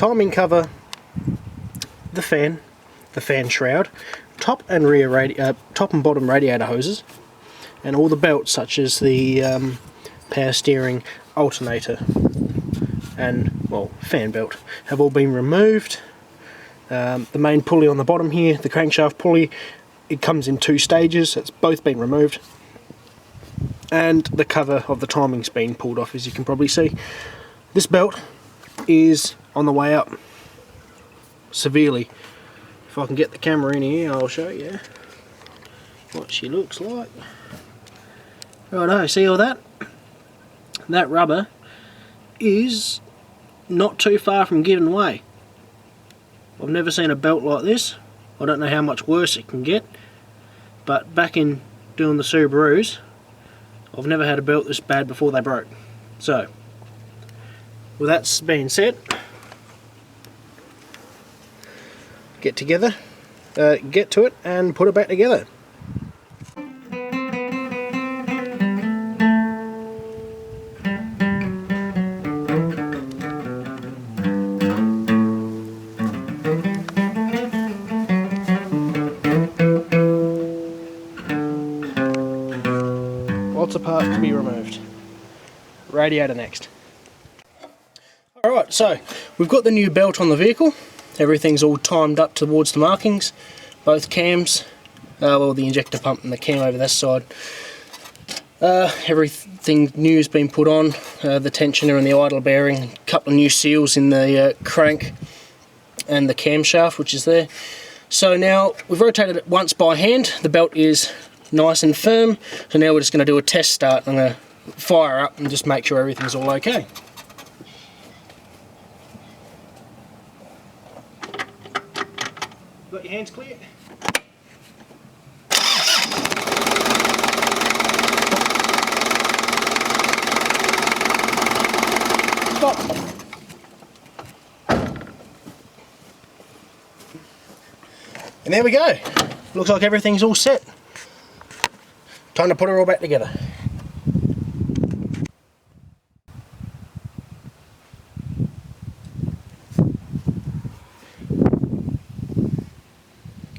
timing cover, the fan shroud, top and bottom radiator hoses, and all the belts such as the power steering, alternator and, well, fan belt have all been removed. The main pulley on the bottom here, the crankshaft pulley, it comes in 2 stages. It's both been removed, and the cover of the timing's been pulled off, as you can probably see. This belt is on the way up severely. If I can get the camera in here, I'll show you what she looks like. Righto, see all that? That rubber is not too far from giving way. I've never seen a belt like this. I don't know how much worse it can get, but back in doing the Subarus, I've never had a belt this bad before they broke. So, with that being said, get to it and put it back together. Lots of parts to be removed. Radiator next. Alright, so we've got the new belt on the vehicle. Everything's all timed up towards the markings. Both cams, well, the injector pump and the cam over this side. Everything new has been put on. The tensioner and the idler bearing, a couple of new seals in the crank and the camshaft, which is there. So now we've rotated it once by hand. The belt is nice and firm. So now we're just going to do a test start. I'm going to fire up and just make sure everything's all okay. Got your hands clear? Stop. And there we go. Looks like everything's all set. Time to put it all back together.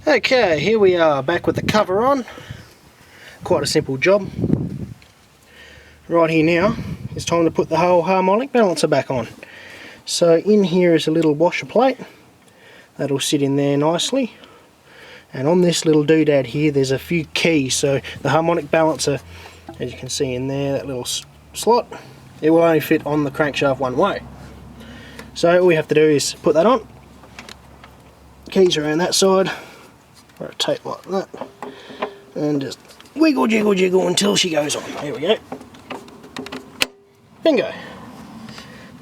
Okay, here we are back with the cover on. Quite a simple job. Right here now, it's time to put the whole harmonic balancer back on. So in here is a little washer plate. That'll sit in there nicely. And on this little doodad here, there's a few keys. So the harmonic balancer, as you can see in there, that little slot, it will only fit on the crankshaft one way. So all we have to do is put that on. Keys around that side. Rotate like that, and just wiggle, jiggle, jiggle until she goes on. Here we go. Bingo.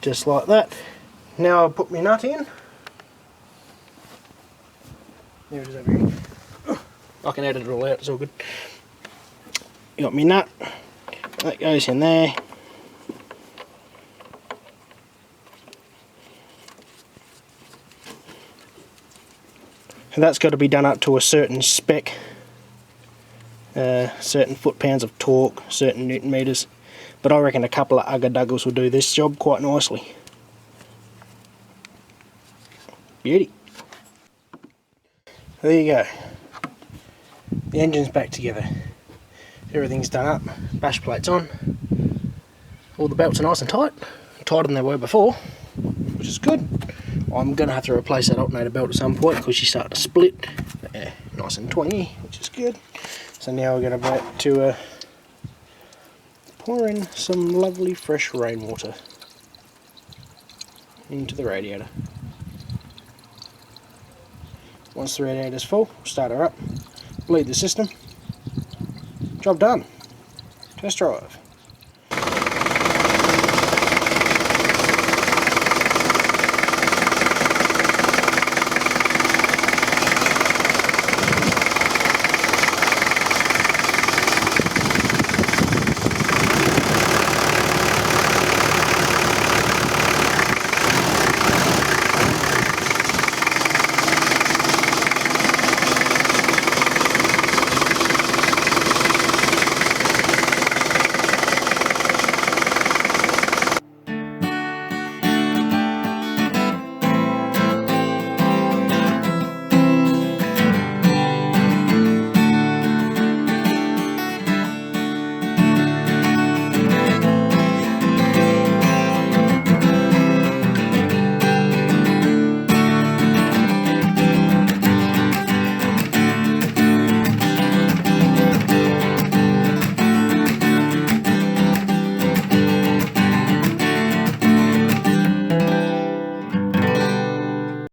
Just like that. Now I'll put my nut in. There it is over here. I can edit it all out, it's all good. You got my nut. That goes in there. And that's got to be done up to a certain spec, certain foot-pounds of torque, certain newton meters. But I reckon a couple of ugger-duggers will do this job quite nicely. Beauty. There you go. The engine's back together. Everything's done up. Bash plate's on. All the belts are nice and tight. Tighter than they were before, which is good. I'm going to have to replace that alternator belt at some point because she's starting to split. Yeah, nice and twangy, which is good. So now we're going to back to pour in some lovely fresh rainwater into the radiator. Once the radiator's full, start her up, bleed the system. Job done. Test drive.